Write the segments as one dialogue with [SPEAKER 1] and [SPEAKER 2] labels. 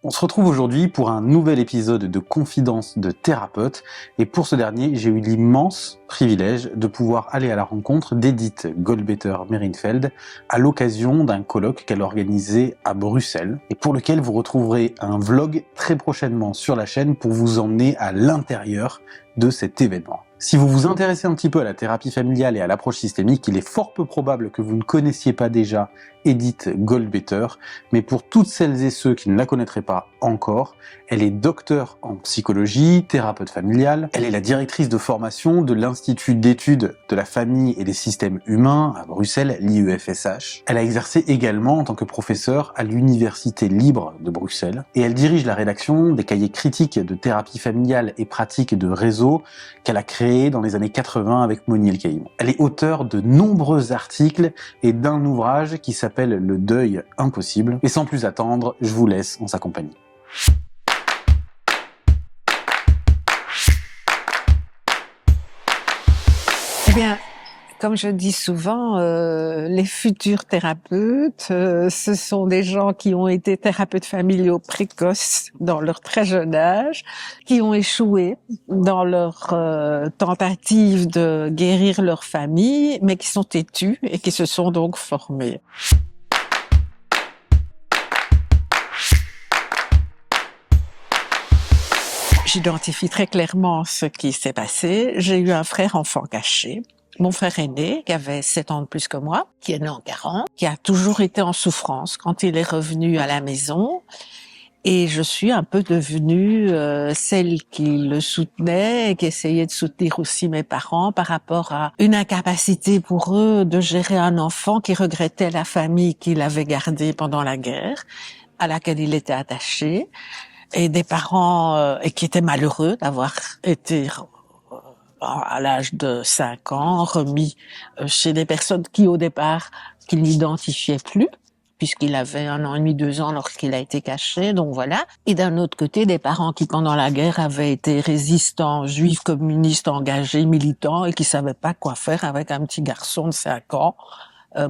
[SPEAKER 1] On se retrouve aujourd'hui pour un nouvel épisode de Confidence de thérapeute et pour ce dernier, j'ai eu l'immense privilège de pouvoir aller à la rencontre d'Edith Goldbetter-Mehrenfeld à l'occasion d'un colloque qu'elle organisait à Bruxelles et pour lequel vous retrouverez un vlog très prochainement sur la chaîne pour vous emmener à l'intérieur de cet événement. Si vous vous intéressez un petit peu à la thérapie familiale et à l'approche systémique, il est fort peu probable que vous ne connaissiez pas déjà Edith Goldbetter, mais pour toutes celles et ceux qui ne la connaîtraient pas encore, elle est docteure en psychologie, thérapeute familiale, elle est la directrice de formation de l'Institut d'études de la famille et des systèmes humains à Bruxelles, l'IEFSH. Elle a exercé également en tant que professeure à l'Université libre de Bruxelles, et elle dirige la rédaction des cahiers critiques de thérapie familiale et pratiques de réseau qu'elle a créés dans les années 80 avec Moni El-Kaïm. Elle est auteure de nombreux articles et d'un ouvrage qui s'appelle Le deuil impossible. Et sans plus attendre, je vous laisse en sa compagnie.
[SPEAKER 2] Eh bien, comme je dis souvent, les futurs thérapeutes, ce sont des gens qui ont été thérapeutes familiaux précoces dans leur très jeune âge, qui ont échoué dans leur tentative de guérir leur famille, mais qui sont têtus et qui se sont donc formés. J'identifie très clairement ce qui s'est passé. J'ai eu un frère enfant caché. Mon frère aîné, qui avait 7 ans de plus que moi, qui est né en 40, qui a toujours été en souffrance quand il est revenu à la maison. Et je suis un peu devenue celle qui le soutenait et qui essayait de soutenir aussi mes parents par rapport à une incapacité pour eux de gérer un enfant qui regrettait la famille qu'il avait gardée pendant la guerre, à laquelle il était attaché. Et des parents et qui étaient malheureux d'avoir été à l'âge de 5 ans remis chez des personnes qui au départ qu'il n'identifiait plus puisqu'il avait 1 an et demi, 2 ans lorsqu'il a été caché, donc voilà. Et d'un autre côté, des parents qui pendant la guerre avaient été résistants, juifs, communistes, engagés, militants et qui savaient pas quoi faire avec un petit garçon de 5 ans.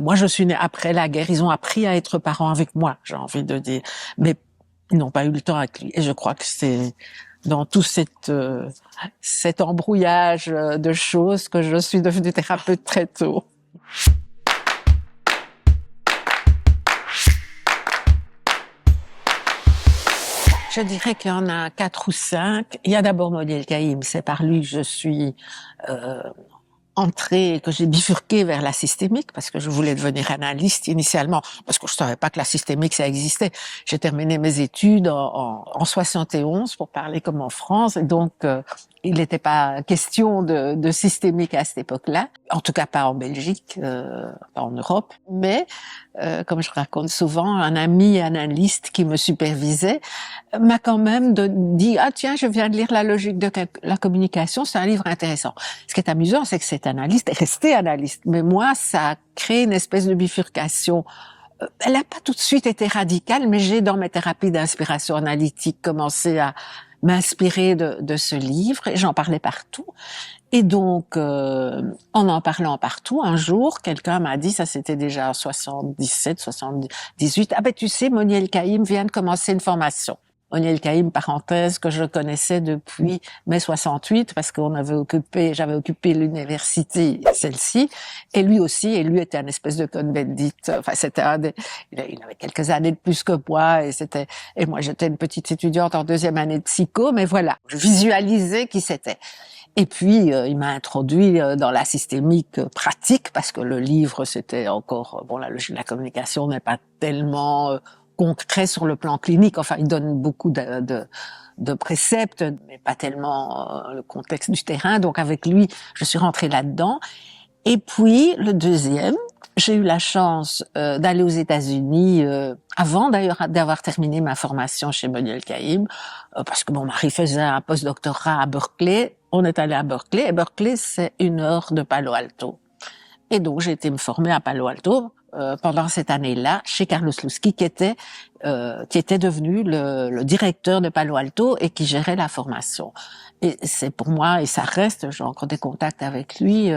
[SPEAKER 2] Moi, je suis née après la guerre. Ils ont appris à être parents avec moi, j'ai envie de dire. Mais ils n'ont pas eu le temps avec lui. Et je crois que c'est dans tout cet embrouillage de choses que je suis devenue thérapeute très tôt. Je dirais qu'il y en a 4 ou 5. Il y a d'abord Moni El-Kaïm. C'est par lui que je suis entrée, que j'ai bifurqué vers la systémique, parce que je voulais devenir analyste initialement, parce que je savais pas que la systémique ça existait. J'ai terminé mes études en 71 pour parler comme en France, et donc il n'était pas question de systémique à cette époque-là, en tout cas pas en Belgique, pas en Europe, mais comme je raconte souvent, un ami analyste qui me supervisait m'a quand même dit « Ah tiens, je viens de lire La logique de la communication, c'est un livre intéressant. » Ce qui est amusant, c'est que cet analyste est resté analyste, mais moi, ça a créé une espèce de bifurcation. Elle n'a pas tout de suite été radicale, mais j'ai dans mes thérapies d'inspiration analytique commencé à m'inspirer de ce livre et j'en parlais partout. Et donc, en parlant partout, un jour, quelqu'un m'a dit, ça c'était déjà en 77, 78, « Ah ben tu sais, Moni El-Kaïm vient de commencer une formation. » Moni El-Kaïm, parenthèse, que je connaissais depuis mai 68, parce que j'avais occupé l'université, celle-ci, et lui aussi, et lui était un espèce de Cohn-Bendit. Enfin, il avait quelques années de plus que moi, et moi j'étais une petite étudiante en 2e année de psycho, mais voilà, je visualisais qui c'était. Et puis, il m'a introduit dans la systémique pratique, parce que le livre, c'était encore, bon, la logique de la communication n'est pas tellement concret sur le plan clinique. Enfin, il donne beaucoup de préceptes, mais pas tellement le contexte du terrain. Donc, avec lui, je suis rentrée là-dedans. Et puis, le deuxième, j'ai eu la chance d'aller aux États-Unis avant d'ailleurs d'avoir terminé ma formation chez Moni El-Kaïm, parce que mon mari faisait un post-doctorat à Berkeley. On est allé à Berkeley, et Berkeley, c'est 1 heure de Palo Alto. Et donc, j'ai été me former à Palo Alto pendant cette année-là, chez Carlos Lusky, qui était devenu le directeur de Palo Alto et qui gérait la formation. Et c'est pour moi, et ça reste, j'ai encore des contacts avec lui,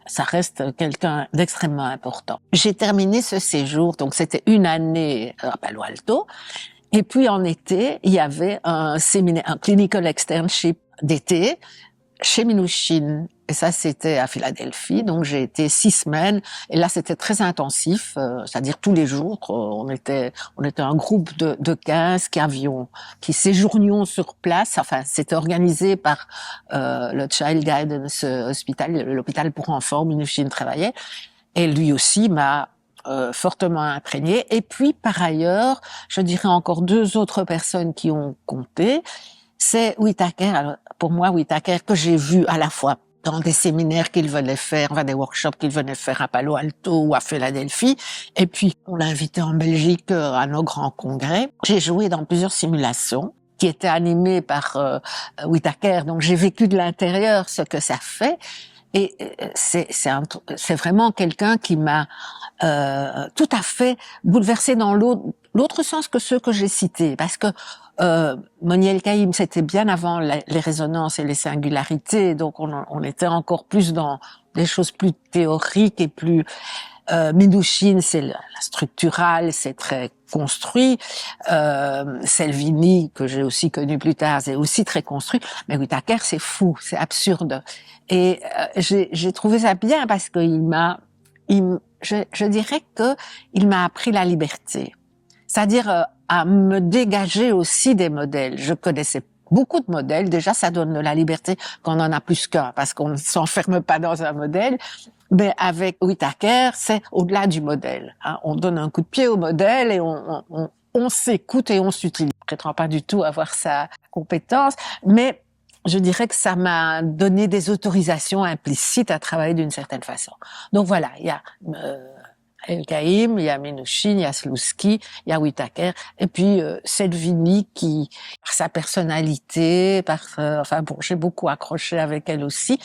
[SPEAKER 2] ça reste quelqu'un d'extrêmement important. J'ai terminé ce séjour, donc c'était 1 année à Palo Alto, Et puis en été, il y avait un séminaire, un clinical externship d'été chez Minuchin. Et ça, c'était à Philadelphie. Donc j'ai été 6 semaines. Et là, c'était très intensif, c'est-à-dire tous les jours. On était un groupe de 15 qui séjournions sur place. Enfin, c'était organisé par le Child Guidance Hospital, l'hôpital pour enfants où Minuchin travaillait. Et lui aussi m'a fortement imprégné. Et puis, par ailleurs, je dirais encore 2 autres personnes qui ont compté. C'est Whitaker. Alors, pour moi, Whitaker, que j'ai vu à la fois dans des séminaires qu'il venait faire, enfin des workshops qu'il venait faire à Palo Alto ou à Philadelphie. Et puis, on l'a invité en Belgique à nos grands congrès. J'ai joué dans plusieurs simulations qui étaient animées par Whitaker. Donc, j'ai vécu de l'intérieur ce que ça fait. Et c'est vraiment quelqu'un qui m'a tout à fait bouleversé dans l'autre sens que ceux que j'ai cités, parce que Moni El-Kaïm, c'était bien avant les résonances et les singularités, donc on était encore plus dans des choses plus théoriques et plus Minuchin, c'est la structurale, c'est très construit. Salvini, que j'ai aussi connu plus tard, c'est aussi très construit. Mais Whitaker, c'est fou, c'est absurde. Et j'ai trouvé ça bien parce que je dirais que il m'a appris la liberté. C'est-à-dire à me dégager aussi des modèles. Je connaissais beaucoup de modèles. Déjà, ça donne de la liberté quand on en a plus qu'un, parce qu'on ne s'enferme pas dans un modèle. Mais avec Whitaker, c'est au-delà du modèle. Hein. On donne un coup de pied au modèle et on s'écoute et on s'utilise. Je ne prétends pas du tout avoir sa compétence, mais je dirais que ça m'a donné des autorisations implicites à travailler d'une certaine façon. Donc voilà, il y a El-Kaïm, il y a Minuchin, il y a Slutsky, il y a Whitaker, et puis Salvini qui, par sa personnalité, j'ai beaucoup accroché avec elle aussi.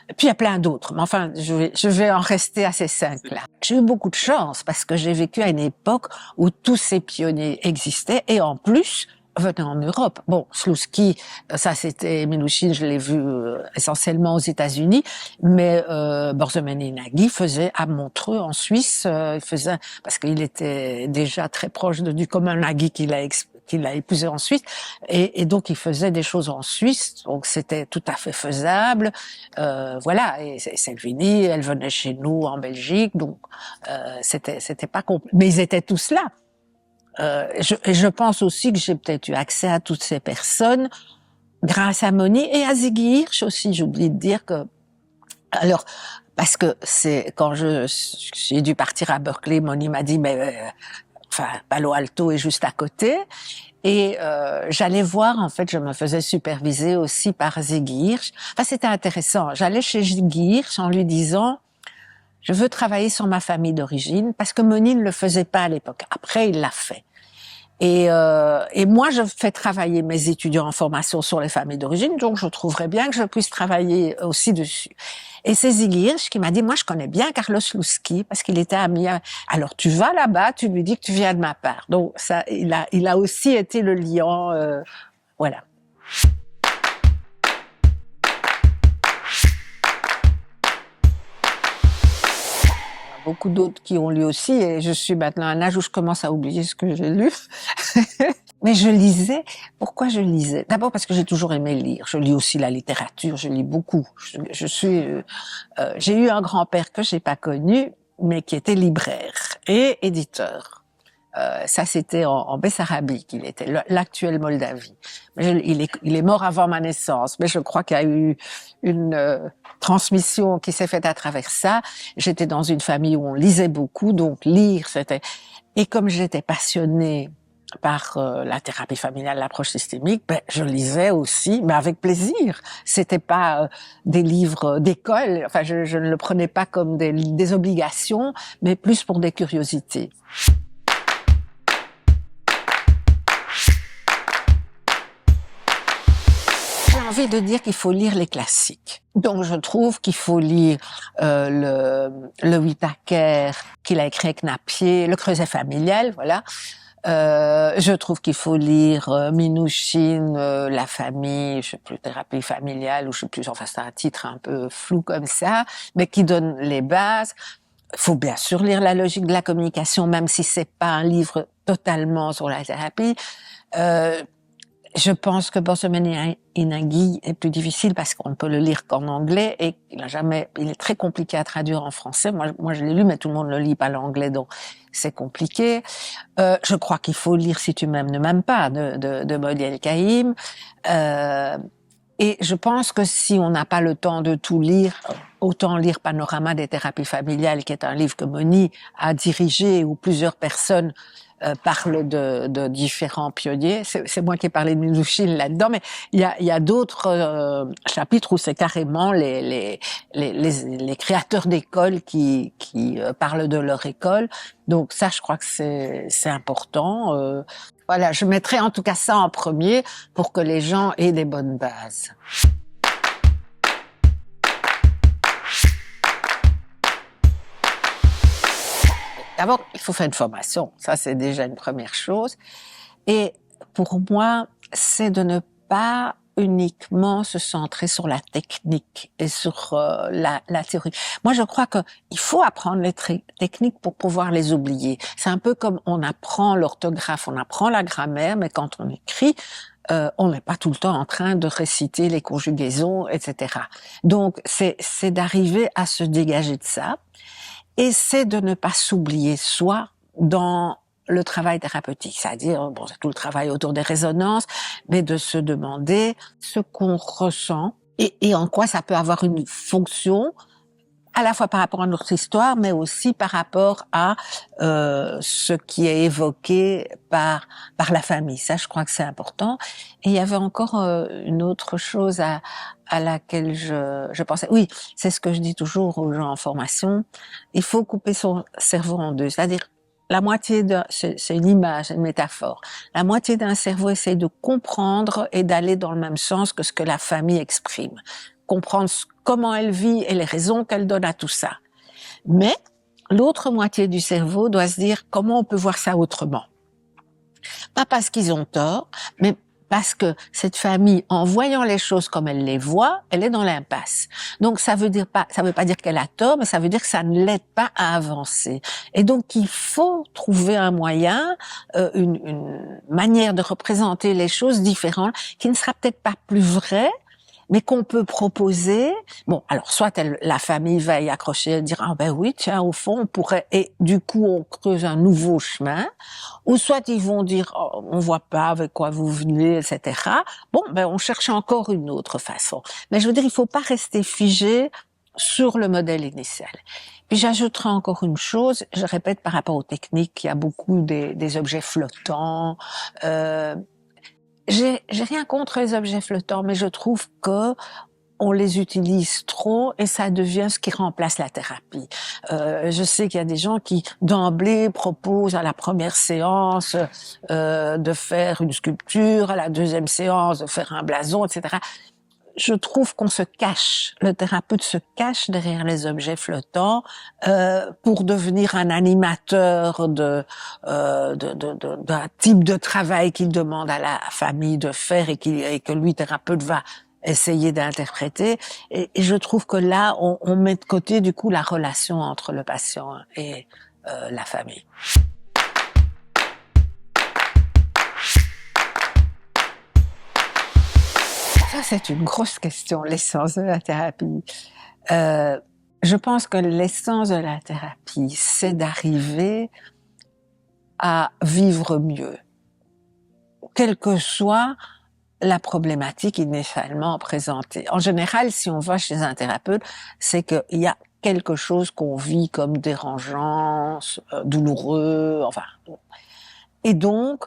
[SPEAKER 2] Et puis il y a plein d'autres, mais enfin, je vais en rester à ces 5-là. J'ai eu beaucoup de chance parce que j'ai vécu à une époque où tous ces pionniers existaient et en plus venaient en Europe. Bon, Slutsky, ça c'était Minuchin, je l'ai vu essentiellement aux États-Unis, mais Borzomeni Nagy faisait à Montreux en Suisse, il faisait parce qu'il était déjà très proche du commun Nagy qu'il a épousé en Suisse, et donc il faisait des choses en Suisse, donc c'était tout à fait faisable. Voilà, et Salvini, elle venait chez nous en Belgique, donc c'était pas compliqué, mais ils étaient tous là. Je pense aussi que j'ai peut-être eu accès à toutes ces personnes grâce à Moni et à Ziggy Hirsch aussi. J'oublie de dire que, alors, parce que c'est quand j'ai dû partir à Berkeley, Moni m'a dit Palo Alto est juste à côté. Et j'allais voir, en fait, je me faisais superviser aussi par Ziggy Hirsch. Enfin, c'était intéressant. J'allais chez Ziggy Hirsch en lui disant, je veux travailler sur ma famille d'origine, parce que Moni ne le faisait pas à l'époque. Après, il l'a fait. Et moi, je fais travailler mes étudiants en formation sur les familles d'origine, donc je trouverais bien que je puisse travailler aussi dessus. Et c'est Ziggy Hirsch qui m'a dit, moi, je connais bien Carlos Slutsky, parce qu'il était ami. Alors, tu vas là-bas, tu lui dis que tu viens de ma part. Donc, ça, il a aussi été le liant, voilà. Beaucoup d'autres qui ont lu aussi, et je suis maintenant à un âge où je commence à oublier ce que j'ai lu. Mais je lisais. Pourquoi je lisais? D'abord parce que j'ai toujours aimé lire. Je lis aussi la littérature, je lis beaucoup. J'ai eu un grand-père que j'ai pas connu, mais qui était libraire et éditeur. Ça, c'était en Bessarabie qu'il était, l'actuelle Moldavie. Mais il est mort avant ma naissance, mais je crois qu'il y a eu une transmission qui s'est faite à travers ça. J'étais dans une famille où on lisait beaucoup, donc lire, c'était... Et comme j'étais passionnée par la thérapie familiale, l'approche systémique, je lisais aussi, mais avec plaisir. C'était pas des livres d'école, enfin, je ne le prenais pas comme des obligations, mais plus pour des curiosités. J'ai envie de dire qu'il faut lire les classiques. Donc je trouve qu'il faut lire le Whitaker qu'il a écrit avec Napier, le Creuset familial, voilà. Je trouve qu'il faut lire Minuchin, La famille, je sais plus, thérapie familiale, ou je sais plus, enfin c'est un titre un peu flou comme ça, mais qui donne les bases. faut bien sûr lire La logique de la communication, même si c'est pas un livre totalement sur la thérapie. Je pense que Benjamin Inaghi est plus difficile parce qu'on ne peut le lire qu'en anglais et il est très compliqué à traduire en français. Moi, je l'ai lu, mais tout le monde ne le lit pas l'anglais, donc c'est compliqué. Je crois qu'il faut lire Si tu m'aimes, ne m'aimes pas de Modi El-Kaïm. Et je pense que si on n'a pas le temps de tout lire, autant lire Panorama des thérapies familiales, qui est un livre que Moni a dirigé, où plusieurs personnes parlent de différents pionniers. C'est moi qui ai parlé de Minuchin là-dedans, mais il y a d'autres chapitres où c'est carrément les créateurs d'écoles qui parlent de leur école. Donc ça, je crois que c'est important. Voilà, je mettrai en tout cas ça en premier pour que les gens aient des bonnes bases. D'abord, il faut faire une formation. Ça, c'est déjà une première chose. Et pour moi, c'est de ne pas uniquement se centrer sur la technique et sur la théorie. Moi, je crois qu'il faut apprendre les techniques pour pouvoir les oublier. C'est un peu comme on apprend l'orthographe, on apprend la grammaire, mais quand on écrit, on n'est pas tout le temps en train de réciter les conjugaisons, etc. Donc, c'est d'arriver à se dégager de ça. Et c'est de ne pas s'oublier soi dans le travail thérapeutique, c'est-à-dire, bon, c'est tout le travail autour des résonances, mais de se demander ce qu'on ressent et en quoi ça peut avoir une fonction, à la fois par rapport à notre histoire, mais aussi par rapport à ce qui est évoqué par la famille. Ça, je crois que c'est important. Et il y avait encore une autre chose à laquelle je pensais. Oui, c'est ce que je dis toujours aux gens en formation. Il faut couper son cerveau en deux. C'est-à-dire, c'est une image, une métaphore. La moitié d'un cerveau essaye de comprendre et d'aller dans le même sens que ce que la famille exprime. Comprendre comment elle vit et les raisons qu'elle donne à tout ça. Mais l'autre moitié du cerveau doit se dire comment on peut voir ça autrement. Pas parce qu'ils ont tort, mais parce que cette famille, en voyant les choses comme elle les voit, elle est dans l'impasse. Donc ça veut pas dire qu'elle a tort, mais ça veut dire que ça ne l'aide pas à avancer. Et donc il faut trouver un moyen, une manière de représenter les choses différentes, qui ne sera peut-être pas plus vraie, mais qu'on peut proposer. Bon, alors soit la famille va y accrocher et dire ah ben oui, tiens, au fond on pourrait, et du coup on creuse un nouveau chemin, ou soit ils vont dire oh, on voit pas avec quoi vous venez, etc. Bon, ben on cherche encore une autre façon. Mais je veux dire, il faut pas rester figé sur le modèle initial. Puis j'ajouterai encore une chose, je répète par rapport aux techniques, il y a beaucoup des objets flottants. J'ai rien contre les objets flottants, mais je trouve que on les utilise trop et ça devient ce qui remplace la thérapie. Je sais qu'il y a des gens qui d'emblée proposent à la première séance de faire une sculpture, à la deuxième séance de faire un blason, etc. Je trouve qu'on se cache, le thérapeute se cache derrière les objets flottants pour devenir un animateur d'un type de travail qu'il demande à la famille de faire et que lui, thérapeute, va essayer d'interpréter. Et je trouve que là, on met de côté du coup la relation entre le patient et la famille. Ça, c'est une grosse question, l'essence de la thérapie. Je pense que l'essence de la thérapie, c'est d'arriver à vivre mieux, quelle que soit la problématique initialement présentée. En général, si on va chez un thérapeute, c'est qu'il y a quelque chose qu'on vit comme dérangeant, douloureux, enfin. Et donc,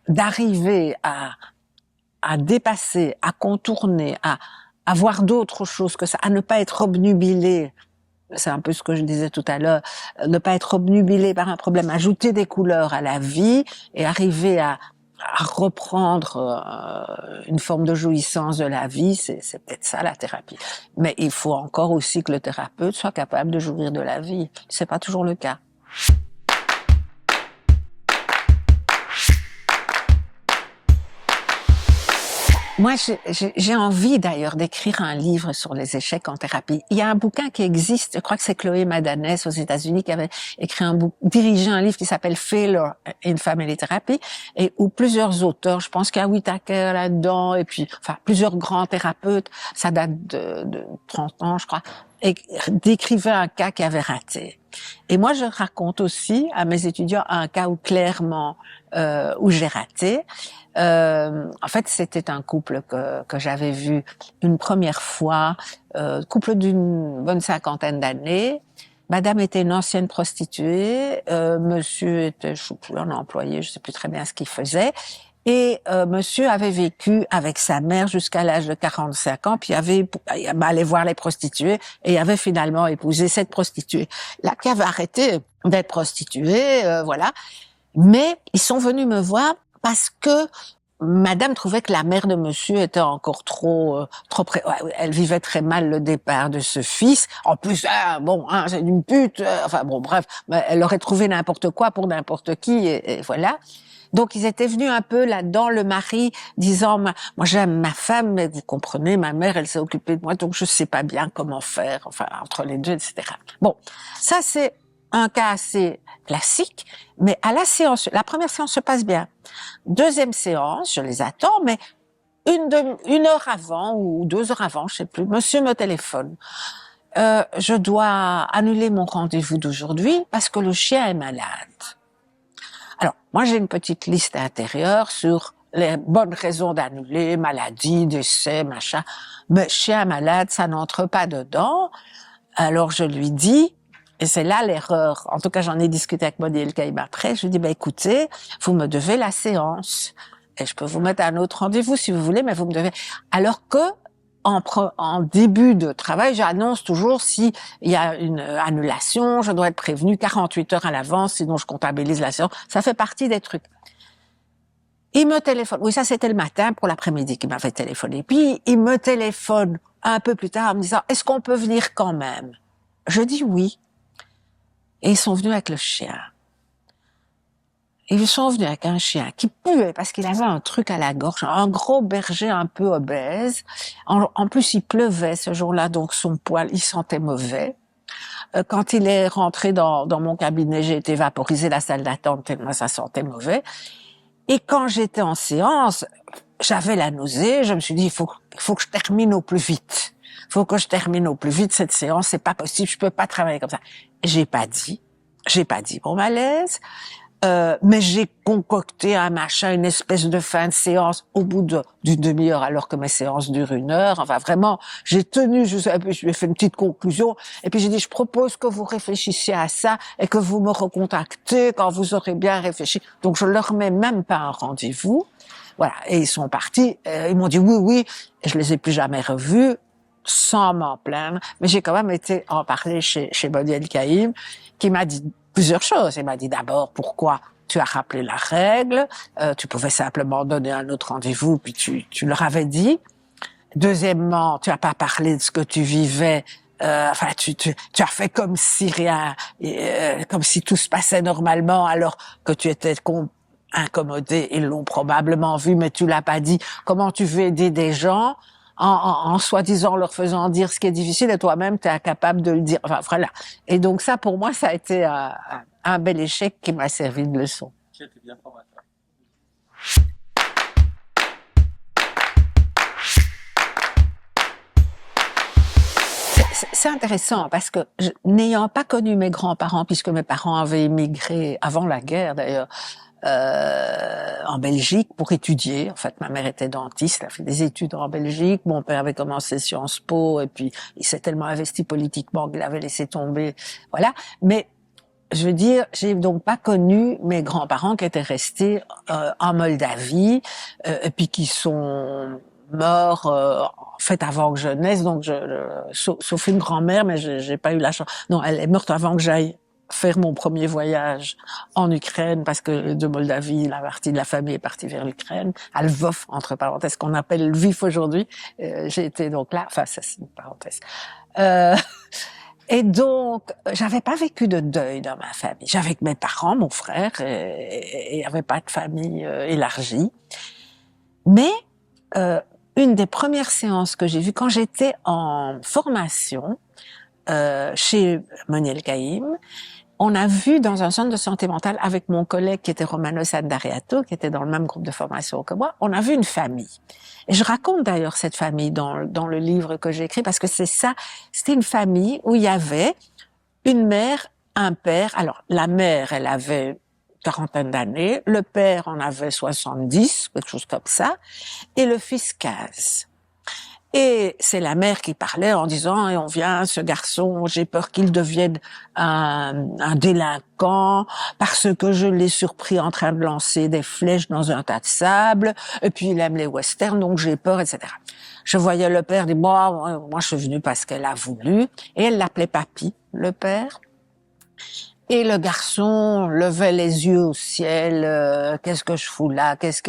[SPEAKER 2] d'arriver à dépasser, à contourner, à voir d'autres choses que ça, à ne pas être obnubilé. C'est un peu ce que je disais tout à l'heure, ne pas être obnubilé par un problème, ajouter des couleurs à la vie et arriver à reprendre une forme de jouissance de la vie, c'est peut-être ça la thérapie. Mais il faut encore aussi que le thérapeute soit capable de jouir de la vie. C'est pas toujours le cas. Moi, j'ai envie d'ailleurs d'écrire un livre sur les échecs en thérapie. Il y a un bouquin qui existe, je crois que c'est Chloé Madanès aux États-Unis qui avait écrit dirigé un livre qui s'appelle Failure in Family Therapy, et où plusieurs auteurs, je pense qu'il y a Whitaker là-dedans, et puis, enfin, plusieurs grands thérapeutes, ça date de 30 ans, je crois, et décrivaient un cas qui avait raté. Et moi, je raconte aussi à mes étudiants un cas où clairement, où j'ai raté. En fait, c'était un couple que j'avais vu une première fois, couple d'une bonne 50aine d'années. Madame était une ancienne prostituée, monsieur était, je sais plus, un employé, je sais plus très bien ce qu'il faisait. Et monsieur avait vécu avec sa mère jusqu'à l'âge de 45 ans, puis allait voir les prostituées et avait finalement épousé cette prostituée. Là, qui avait arrêté d'être prostituée, voilà. Mais ils sont venus me voir parce que Madame trouvait que la mère de monsieur était encore trop près. Ouais, elle vivait très mal le départ de ce fils. En plus, c'est une pute. Enfin bon, bref, elle aurait trouvé n'importe quoi pour n'importe qui, et voilà. Donc ils étaient venus un peu là-dedans, le mari disant moi j'aime ma femme, mais vous comprenez, ma mère elle s'est occupée de moi, donc je sais pas bien comment faire, enfin entre les deux, etc. Bon, ça c'est un cas assez classique, mais à la séance, la première séance se passe bien. Deuxième séance, je les attends, mais une heure avant ou 2 heures avant, je sais plus, monsieur me téléphone. Je dois annuler mon rendez-vous d'aujourd'hui parce que le chien est malade. Alors, moi, j'ai une petite liste intérieure sur les bonnes raisons d'annuler, maladie, décès, machin. Mais chien malade, ça n'entre pas dedans. Alors, je lui dis, et c'est là l'erreur, en tout cas, j'en ai discuté avec Moni El-Kaïm après, je lui dis, écoutez, vous me devez la séance. Et je peux vous mettre un autre rendez-vous si vous voulez, mais vous me devez. Alors que, en début de travail, j'annonce toujours si il y a une annulation, je dois être prévenu 48 heures à l'avance, sinon je comptabilise la séance. Ça fait partie des trucs. Il me téléphone. Oui, ça c'était le matin pour l'après-midi qu'il m'avait téléphoné. Puis il me téléphone un peu plus tard en me disant, est-ce qu'on peut venir quand même? Je dis oui. Et ils sont venus avec le chien. Ils sont venus avec un chien qui puait parce qu'il avait un truc à la gorge, un gros berger un peu obèse. En plus, il pleuvait ce jour-là, donc son poil, il sentait mauvais. Quand il est rentré dans mon cabinet, j'ai été vaporiser la salle d'attente tellement ça sentait mauvais. Et quand j'étais en séance, j'avais la nausée. Je me suis dit, il faut que je termine au plus vite. Il faut que je termine au plus vite cette séance. C'est pas possible. Je peux pas travailler comme ça. J'ai pas dit mon malaise. Mais j'ai concocté un machin, une espèce de fin de séance au bout d'une demi-heure, alors que mes séances durent 1 heure. Enfin, vraiment, j'ai tenu, je lui ai fait une petite conclusion. Et puis j'ai dit, je propose que vous réfléchissiez à ça et que vous me recontactez quand vous aurez bien réfléchi. Donc je leur mets même pas un rendez-vous. Voilà. Et ils sont partis. Ils m'ont dit oui, oui. Et je les ai plus jamais revus, sans m'en plaindre. Mais j'ai quand même été en parler chez Moni El-Kaïm, qui m'a dit plusieurs choses. Il m'a dit d'abord, pourquoi tu as rappelé la règle? Tu pouvais simplement donner un autre rendez-vous, puis tu leur avais dit. Deuxièmement, tu n'as pas parlé de ce que tu vivais. Enfin, tu as fait comme si rien, comme si tout se passait normalement, alors que tu étais incommodé. Ils l'ont probablement vu, mais tu l'as pas dit. Comment tu veux aider des gens en soi-disant leur faisant dire ce qui est difficile et toi-même tu es incapable de le dire. Enfin voilà. Et donc ça pour moi ça a été un bel échec qui m'a servi de leçon.
[SPEAKER 1] C'était bien formateur.
[SPEAKER 2] C'est intéressant parce que n'ayant pas connu mes grands-parents, puisque mes parents avaient émigré avant la guerre d'ailleurs, en Belgique pour étudier. En fait, ma mère était dentiste, elle a fait des études en Belgique. Mon père avait commencé Sciences Po et puis il s'est tellement investi politiquement qu'il avait laissé tomber. Voilà. Mais je veux dire, j'ai donc pas connu mes grands-parents qui étaient restés en Moldavie et puis qui sont morts en fait avant que je naisse. Donc, sauf une grand-mère, mais j'ai pas eu la chance. Non, elle est morte avant que j'aille faire mon premier voyage en Ukraine, parce que de Moldavie, la partie de la famille est partie vers l'Ukraine, à Lvov, entre parenthèses, qu'on appelle Lviv aujourd'hui. J'ai été donc là, enfin, ça c'est une parenthèse. Et donc, j'avais pas vécu de deuil dans ma famille. J'avais que mes parents, mon frère, et il y avait pas de famille élargie. Mais une des premières séances que j'ai vues quand j'étais en formation chez Moniel Caïm. On a vu dans un centre de santé mentale avec mon collègue qui était Romano Sandariato, qui était dans le même groupe de formation que moi, on a vu une famille. Et je raconte d'ailleurs cette famille dans le livre que j'ai écrit parce que c'est ça, c'était une famille où il y avait une mère, un père. Alors la mère, elle avait quarantaine d'années, le père en avait 70, quelque chose comme ça, et le fils 15. Et c'est la mère qui parlait en disant, et on vient, ce garçon, j'ai peur qu'il devienne un délinquant parce que je l'ai surpris en train de lancer des flèches dans un tas de sable, et puis il aime les westerns, donc j'ai peur, etc. Je voyais le père dire, moi je suis venue parce qu'elle a voulu, et elle l'appelait papy, le père. Et le garçon levait les yeux au ciel, qu'est-ce que je fous là, qu'est-ce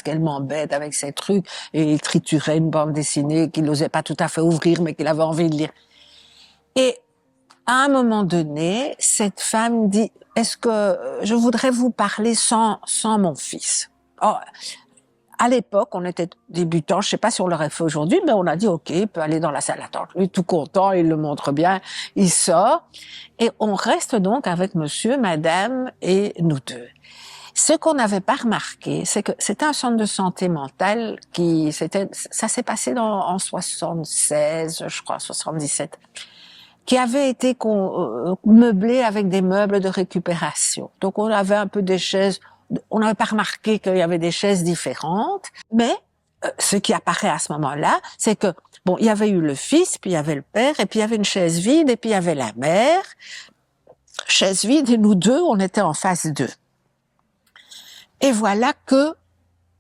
[SPEAKER 2] qu'elle m'embête avec ces trucs, et il triturait une bande dessinée qu'il n'osait pas tout à fait ouvrir, mais qu'il avait envie de lire. Et à un moment donné, cette femme dit, est-ce que je voudrais vous parler sans mon fils? Oh, à l'époque, on était débutants, je sais pas si on l'aurait fait aujourd'hui, mais on a dit, OK, il peut aller dans la salle d'attente. Lui, tout content, il le montre bien, il sort. Et on reste donc avec monsieur, madame et nous deux. Ce qu'on n'avait pas remarqué, c'est que c'était un centre de santé mentale ça s'est passé en 76, je crois, 77, qui avait été meublé avec des meubles de récupération. Donc on avait un peu des chaises. On n'avait pas remarqué qu'il y avait des chaises différentes, mais ce qui apparaît à ce moment-là, c'est que bon, il y avait eu le fils, puis il y avait le père, et puis il y avait une chaise vide, et puis il y avait la mère. Chaise vide, et nous deux, on était en face d'eux. Et voilà que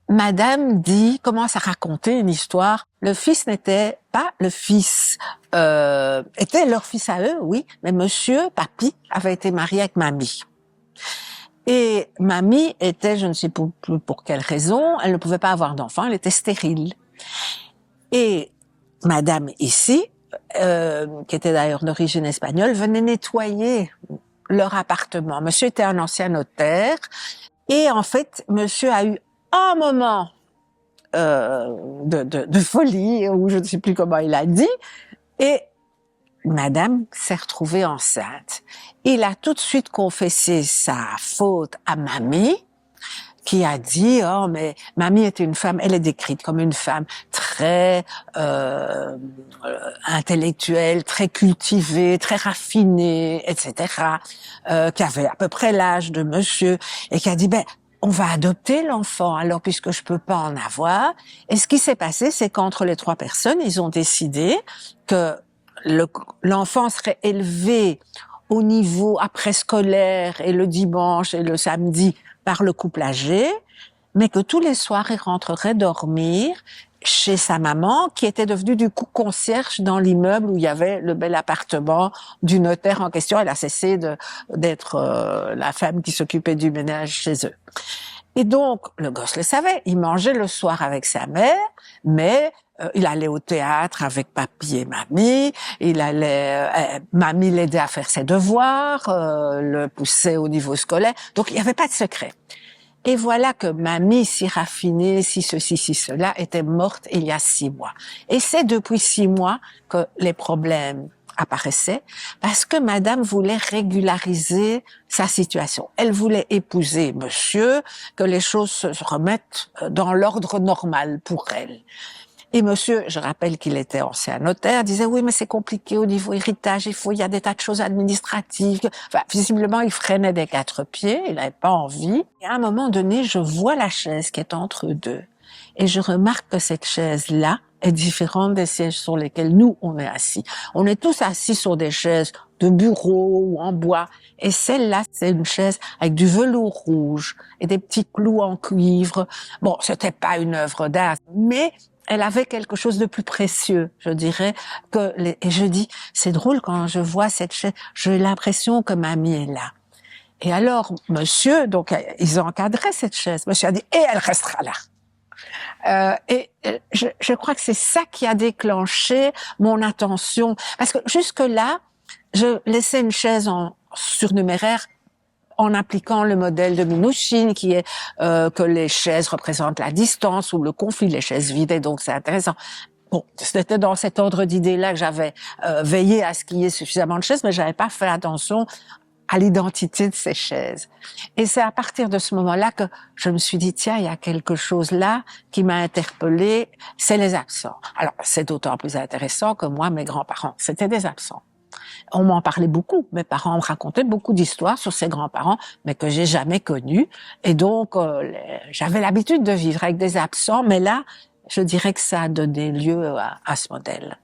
[SPEAKER 2] Madame commence à raconter une histoire. Le fils n'était pas le fils, était leur fils à eux, oui, mais monsieur, papy, avait été marié avec mamie. Et mamie était, je ne sais plus pour quelle raison, elle ne pouvait pas avoir d'enfant, elle était stérile. Et madame ici, qui était d'ailleurs d'origine espagnole, venait nettoyer leur appartement. Monsieur était un ancien notaire, et en fait, monsieur a eu un moment de folie, ou je ne sais plus comment il a dit, et madame s'est retrouvée enceinte. Il a tout de suite confessé sa faute à mamie, qui a dit, oh, mais mamie était une femme, elle est décrite comme une femme très intellectuelle, très cultivée, très raffinée, etc., qui avait à peu près l'âge de monsieur, et qui a dit, on va adopter l'enfant, alors puisque je peux pas en avoir. Et ce qui s'est passé, c'est qu'entre les trois personnes, ils ont décidé que l'enfant serait élevé au niveau après-scolaire et le dimanche et le samedi par le couple âgé, mais que tous les soirs, il rentrerait dormir chez sa maman, qui était devenue du coup concierge dans l'immeuble où il y avait le bel appartement du notaire en question. Elle a cessé d'être la femme qui s'occupait du ménage chez eux. Et donc, le gosse le savait, il mangeait le soir avec sa mère, mais il allait au théâtre avec papy et mamie, mamie l'aidait à faire ses devoirs, le poussait au niveau scolaire, donc il n'y avait pas de secret. Et voilà que mamie, si raffinée, si ceci, si cela, était morte il y a 6 mois. Et c'est depuis 6 mois que les problèmes apparaissaient, parce que madame voulait régulariser sa situation. Elle voulait épouser monsieur, que les choses se remettent dans l'ordre normal pour elle. Et monsieur, je rappelle qu'il était ancien notaire, disait oui, mais c'est compliqué au niveau héritage, il y a des tas de choses administratives. Enfin, visiblement, il freinait des 4 pieds, il n'avait pas envie. Et à un moment donné, je vois la chaise qui est entre eux deux. Et je remarque que cette chaise-là est différente des sièges sur lesquels nous, on est assis. On est tous assis sur des chaises de bureau ou en bois. Et celle-là, c'est une chaise avec du velours rouge et des petits clous en cuivre. Bon, c'était pas une œuvre d'art, mais elle avait quelque chose de plus précieux, je dirais, et je dis, c'est drôle quand je vois cette chaise, j'ai l'impression que mamie est là. Et alors, monsieur, donc, ils ont encadré cette chaise. Monsieur a dit, et elle restera là. Je crois que c'est ça qui a déclenché mon attention. Parce que jusque-là, je laissais une chaise en surnuméraire en appliquant le modèle de Minuchin qui est que les chaises représentent la distance ou le conflit, les chaises vides, et donc c'est intéressant. Bon, c'était dans cet ordre d'idées-là que j'avais veillé à ce qu'il y ait suffisamment de chaises, mais j'avais pas fait attention à l'identité de ces chaises. Et c'est à partir de ce moment-là que je me suis dit, tiens, il y a quelque chose là qui m'a interpellée, c'est les absents. Alors, c'est d'autant plus intéressant que moi, mes grands-parents, c'était des absents. On m'en parlait beaucoup. Mes parents me racontaient beaucoup d'histoires sur ces grands-parents, mais que j'ai jamais connus. Et donc, j'avais l'habitude de vivre avec des absents, mais là, je dirais que ça a donné lieu à ce modèle.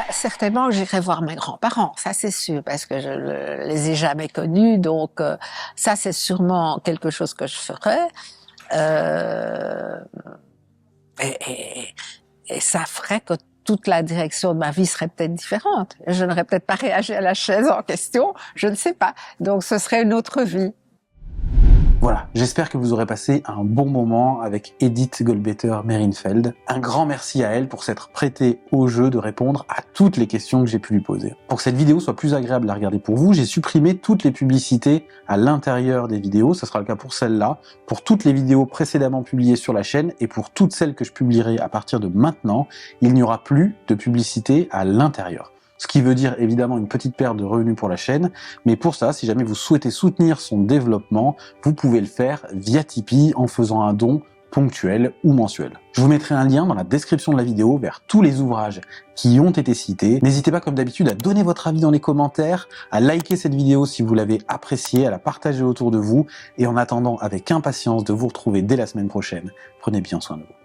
[SPEAKER 2] Certainement, j'irai voir mes grands-parents, ça c'est sûr, parce que je les ai jamais connus, donc ça c'est sûrement quelque chose que je ferais. Et ça ferait que toute la direction de ma vie serait peut-être différente. Je n'aurais peut-être pas réagi à la chaise en question, je ne sais pas. Donc ce serait une autre vie.
[SPEAKER 1] Voilà, j'espère que vous aurez passé un bon moment avec Edith Goldbetter-Mehrenfeld. Un grand merci à elle pour s'être prêtée au jeu de répondre à toutes les questions que j'ai pu lui poser. Pour que cette vidéo soit plus agréable à regarder pour vous, j'ai supprimé toutes les publicités à l'intérieur des vidéos. Ce sera le cas pour celle-là, pour toutes les vidéos précédemment publiées sur la chaîne et pour toutes celles que je publierai à partir de maintenant, il n'y aura plus de publicité à l'intérieur. Ce qui veut dire évidemment une petite perte de revenus pour la chaîne, mais pour ça, si jamais vous souhaitez soutenir son développement, vous pouvez le faire via Tipeee en faisant un don ponctuel ou mensuel. Je vous mettrai un lien dans la description de la vidéo vers tous les ouvrages qui ont été cités. N'hésitez pas comme d'habitude à donner votre avis dans les commentaires, à liker cette vidéo si vous l'avez appréciée, à la partager autour de vous, et en attendant avec impatience de vous retrouver dès la semaine prochaine, prenez bien soin de vous.